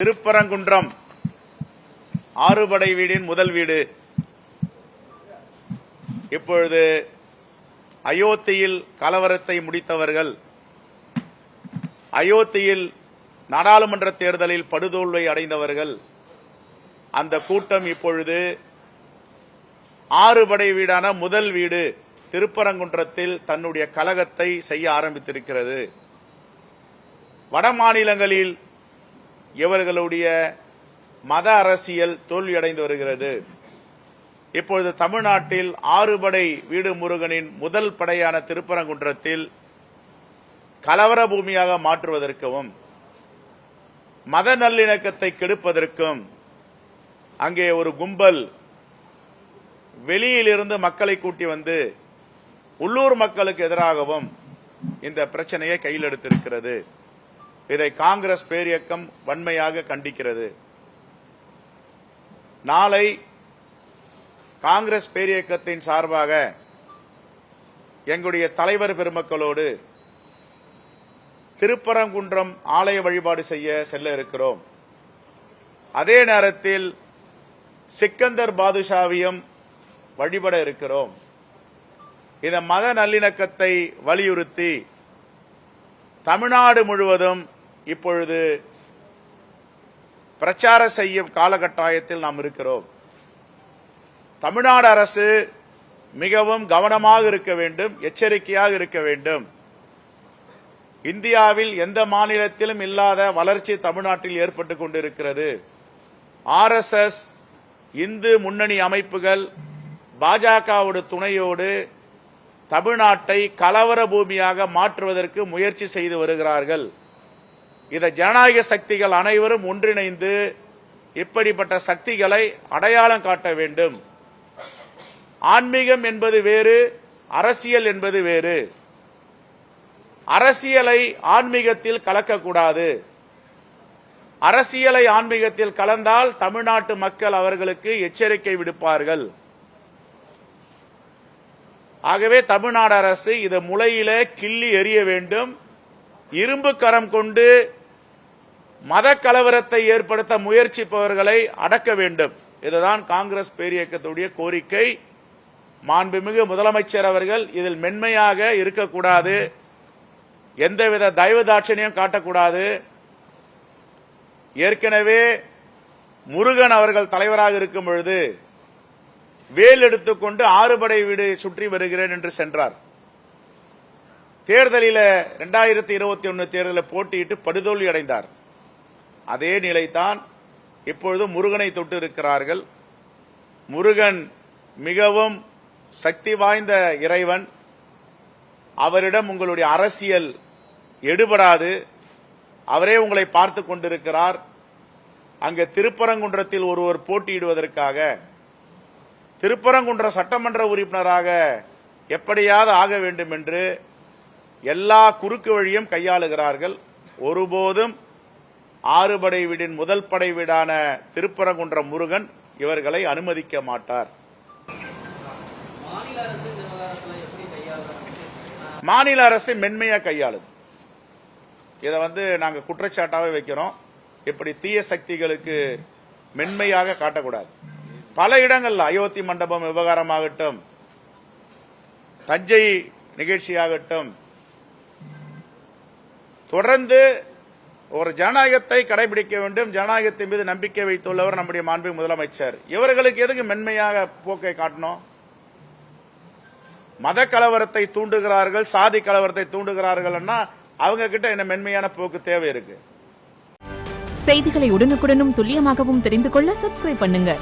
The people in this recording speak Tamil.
திருப்பரங்குன்றம் ஆறுபடை வீடின் முதல் வீடு இப்பொழுது அயோத்தியில் கலவரத்தை முடித்தவர்கள், அயோத்தியில் நாடாளுமன்ற தேர்தலில் படுதோல்வி அடைந்தவர்கள், அந்த கூட்டம் இப்பொழுது ஆறுபடை வீடான முதல் வீடு திருப்பரங்குன்றத்தில் தன்னுடைய கலகத்தை செய்ய ஆரம்பித்திருக்கிறது. வட மாநிலங்களில் இவர்களுடைய மத அரசியல் தோல்வியடைந்து வருகிறது. இப்பொழுது தமிழ்நாட்டில் ஆறுபடை வீடு முருகனின் முதல் படையான திருப்பரங்குன்றத்தில் கலவர பூமியாக மாற்றுவதற்கும் மத நல்லிணக்கத்தை கெடுப்பதற்கும் அங்கே ஒரு கும்பல் வெளியிலிருந்து மக்களை கூட்டி வந்து உள்ளூர் மக்களுக்கு எதிராகவும் இந்த பிரச்சனையை கையில் எடுத்திருக்கிறது. இதை காங்கிரஸ் பேரியக்கம் வன்மையாக கண்டிக்கிறது. நாளை காங்கிரஸ் பேரியக்கத்தின் சார்பாக எங்களுடைய தலைவர் பெருமக்களோடு திருப்பரங்குன்றம் ஆலய வழிபாடு செய்ய செல்ல இருக்கிறோம். அதே நேரத்தில் சிக்கந்தர் பாதுஷாவையும் வழிபட இருக்கிறோம். இந்த மத நல்லிணக்கத்தை வலியுறுத்தி தமிழ்நாடு முழுவதும் இப்பொழுது பிரச்சாரம் செய்யும் காலகட்டாயத்தில் நாம் இருக்கிறோம். தமிழ்நாடு அரசு மிகவும் கவனமாக இருக்க வேண்டும், எச்சரிக்கையாக இருக்க வேண்டும். இந்தியாவில் எந்த மாநிலத்திலும் இல்லாத வளர்ச்சி தமிழ்நாட்டில் ஏற்பட்டுக் கொண்டிருக்கிறது. RSS, இந்து முன்னணி அமைப்புகள் பாஜகவோட துணையோடு தமிழ்நாட்டை கலவர பூமியாக மாற்றுவதற்கு முயற்சி செய்து வருகிறார்கள். இதை ஜனநாயக சக்திகள் அனைவரும் ஒன்றிணைந்து இப்படிப்பட்ட சக்திகளை அடையாளம் காட்ட வேண்டும். ஆன்மீகம் என்பது வேறு, அரசியல் என்பது வேறு. அரசியலை ஆன்மீகத்தில் கலக்கக்கூடாது. அரசியலை ஆன்மீகத்தில் கலந்தால் தமிழ்நாட்டு மக்கள் அவர்களுக்கு எச்சரிக்கை விடுப்பார்கள். ஆகவே தமிழ்நாடு அரசு இதை முளையில கிள்ளி எறிய வேண்டும். இரும்பு கரம் கொண்டு மத கலவரத்தை ஏற்படுத்த முயற்சிப்பவர்களை அடக்க வேண்டும். இதுதான் காங்கிரஸ் பேரியக்கத்துடைய கோரிக்கை. மாண்புமிகு முதலமைச்சர் அவர்கள் இதில் மென்மையாக இருக்கக்கூடாது, எந்தவித தயவுதாட்சணியம் காட்டக்கூடாது. ஏற்கனவே முருகன் அவர்கள் தலைவராக இருக்கும் பொழுது வேல் எடுத்துக்கொண்டு ஆறுபடை வீடு சுற்றி வருகிறேன் என்று சென்றார். தேர்தலில் 2021 தேர்தலில் போட்டியிட்டு படுதோல்வி அடைந்தார். அதே நிலைதான் இப்பொழுது முருகனை தொட்டு இருக்கிறார்கள். முருகன் மிகவும் சக்தி வாய்ந்த இறைவன். அவரிடம் உங்களுடைய அரசியல் எடுபடாது. அவரே உங்களை பார்த்து கொண்டிருக்கிறார். அங்கே திருப்பரங்குன்றத்தில் ஒருவர் போட்டியிடுவதற்காக திருப்பரங்குன்ற சட்டமன்ற உறுப்பினராக எப்படியாவது ஆக வேண்டும் என்று எல்லா குறுக்கு வழியும் கையாளுகிறார்கள். ஒருபோதும் ஆறுபடை வீடின் முதல் படை வீடான திருப்பரங்குன்ற முருகன் இவர்களை அனுமதிக்க மாட்டார். மாநில அரசு மென்மையா கையாளுது. இதை நாங்க குற்றச்சாட்டாவே வைக்கிறோம். இப்படி தீய சக்திகளுக்கு மென்மையாக காட்டக்கூடாது. பல இடங்கள்ல அயோத்தி மண்டபம் விவகாரமாகட்டும், தஞ்சை நிகழ்ச்சியாகட்டும், தொடர்ந்து ஒரு ஜனநாயகத்தை கடைபிடிக்க வேண்டும். ஜனநாயகத்தின் மீது நம்பிக்கை வைத்துள்ளவர் நம்முடைய மாண்புமிகு முதலமைச்சர். இவர்களுக்கு எதுக்கு மென்மையாக போக்கை காட்டணும்? மத கலவரத்தை தூண்டுகிறார்கள், சாதி கலவரத்தை தூண்டுகிறார்கள். அவங்க கிட்ட என்ன மென்மையான போக்கு தேவை இருக்கு? செய்திகளை உடனுக்குடனும் துல்லியமாகவும் தெரிந்து கொள்ள சப்ஸ்கிரைப் பண்ணுங்க.